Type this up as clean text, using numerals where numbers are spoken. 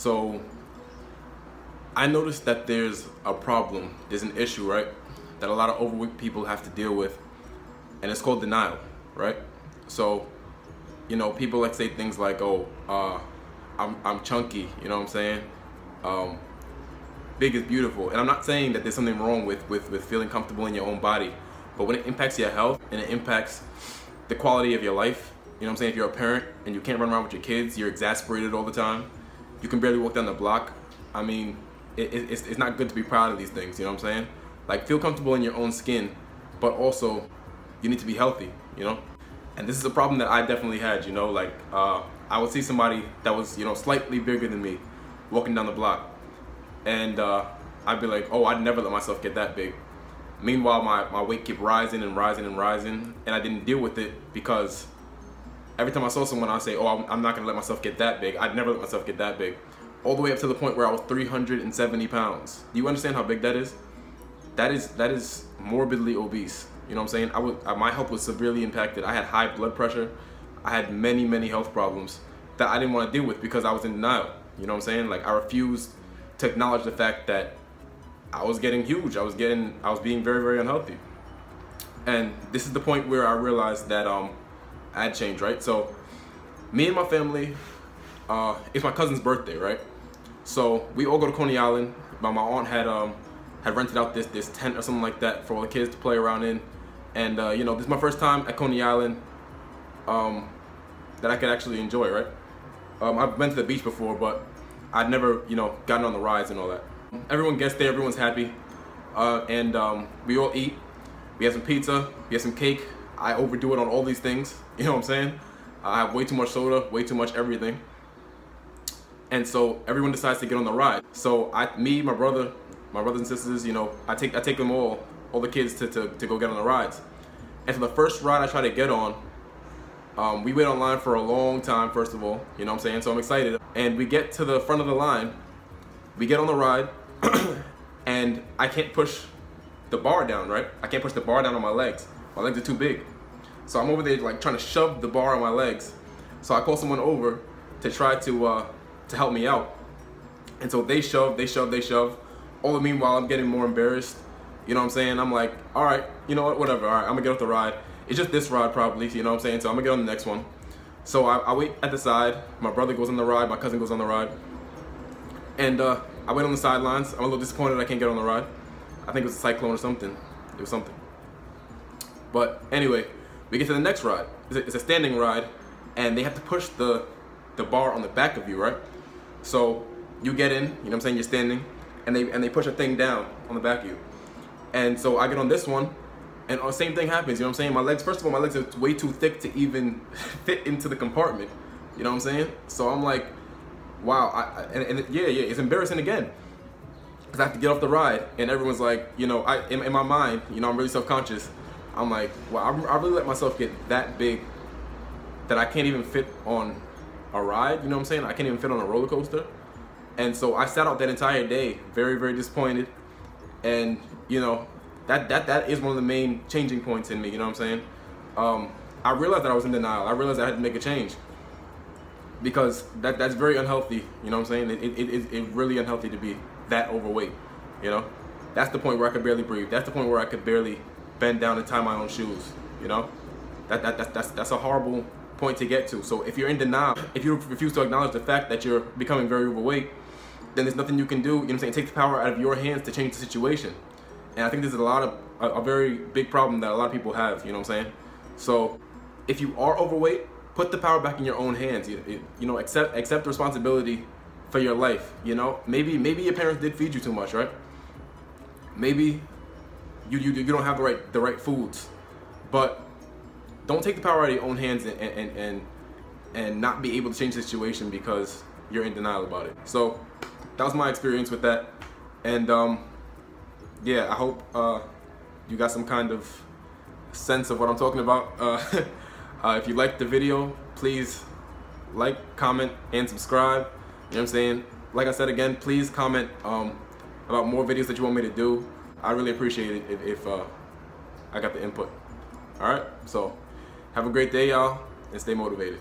So I noticed that there's a problem, there's an issue, right, that a lot of overweight people have to deal with, and it's called denial, right? So, you know, people like say things like, oh, I'm chunky, you know what I'm saying? Big is beautiful. And I'm not saying that there's something wrong with feeling comfortable in your own body, but when it impacts your health and it impacts the quality of your life, you know what I'm saying? If you're a parent and you can't run around with your kids, you're exasperated all the time, you can barely walk down the block, I mean, it's not good to be proud of these things, you know what I'm saying? Like, feel comfortable in your own skin, but also you need to be healthy, you know? And this is a problem that I definitely had, you know, like I would see somebody that was, you know, slightly bigger than me walking down the block, and I'd be like, oh, I'd never let myself get that big. Meanwhile, my weight kept rising and rising and rising, and I didn't deal with it because every time I saw someone, I'd say, oh, I'm not gonna let myself get that big. I'd never let myself get that big. All the way up to the point where I was 370 pounds. Do you understand how big that is? That is morbidly obese. You know what I'm saying? My health was severely impacted. I had high blood pressure. I had many health problems that I didn't want to deal with because I was in denial. You know what I'm saying? Like, I refused to acknowledge the fact that I was getting huge. I was being very unhealthy. And this is the point where I realized that I had changed, right? So me and my family, it's my cousin's birthday, right? So we all go to Coney Island. My aunt had rented out this tent or something like that for all the kids to play around in. And you know, this is my first time at Coney Island that I could actually enjoy, right? I've been to the beach before, but I'd never, you know, gotten on the rides and all that. Everyone gets there, everyone's happy, and we all eat. We have some pizza, we have some cake. I overdo it on all these things, you know what I'm saying? I have way too much soda, way too much everything. And so everyone decides to get on the ride. So me, my brothers and sisters, you know, I take them all the kids to go get on the rides. And so the first ride I try to get on, we wait online for a long time, first of all, you know what I'm saying? So I'm excited. And we get to the front of the line, we get on the ride, and I can't push the bar down, right? I can't push the bar down on my legs. My legs are too big. So I'm over there like trying to shove the bar on my legs. So I call someone over to try to help me out. And so they shove. All the meanwhile, I'm getting more embarrassed. You know what I'm saying? I'm like, all right, you know what, whatever. All right, I'm gonna get off the ride. It's just this ride probably, you know what I'm saying? So I'm gonna get on the next one. So I wait at the side. My brother goes on the ride, my cousin goes on the ride. And I wait on the sidelines. I'm a little disappointed I can't get on the ride. I think it was a cyclone or something. It was something. But anyway, we get to the next ride. It's a standing ride, and they have to push the bar on the back of you, right? So you get in, you know what I'm saying, you're standing, and they push a thing down on the back of you. And so I get on this one, and the same thing happens, you know what I'm saying? My legs, first of all, my legs are way too thick to even fit into the compartment, you know what I'm saying? So I'm like, wow, yeah, it's embarrassing again. Because I have to get off the ride, and everyone's like, you know, in my mind, you know, I'm really self-conscious. I'm like, well, I really let myself get that big that I can't even fit on a ride, you know what I'm saying? I can't even fit on a roller coaster. And so I sat out that entire day, very disappointed. And, you know, that is one of the main changing points in me, you know what I'm saying? I realized that I was in denial. I realized I had to make a change. Because that's very unhealthy, you know what I'm saying? It's really unhealthy to be that overweight, you know? That's the point where I could barely breathe. That's the point where I could barely bend down and tie my own shoes, you know? That's a horrible point to get to. So if you're in denial, if you refuse to acknowledge the fact that you're becoming very overweight, then there's nothing you can do, you know what I'm saying? Take the power out of your hands to change the situation. And I think this is a very big problem that a lot of people have, you know what I'm saying? So if you are overweight, put the power back in your own hands. You know, accept responsibility for your life, you know? Maybe your parents did feed you too much, right? Maybe you don't have the right foods. But don't take the power out of your own hands and not be able to change the situation because you're in denial about it. So that was my experience with that. And yeah, I hope you got some kind of sense of what I'm talking about. If you liked the video, please like, comment, and subscribe. You know what I'm saying? Like I said again, please comment about more videos that you want me to do. I really appreciate it if I got the input. Alright, so have a great day, y'all, and stay motivated.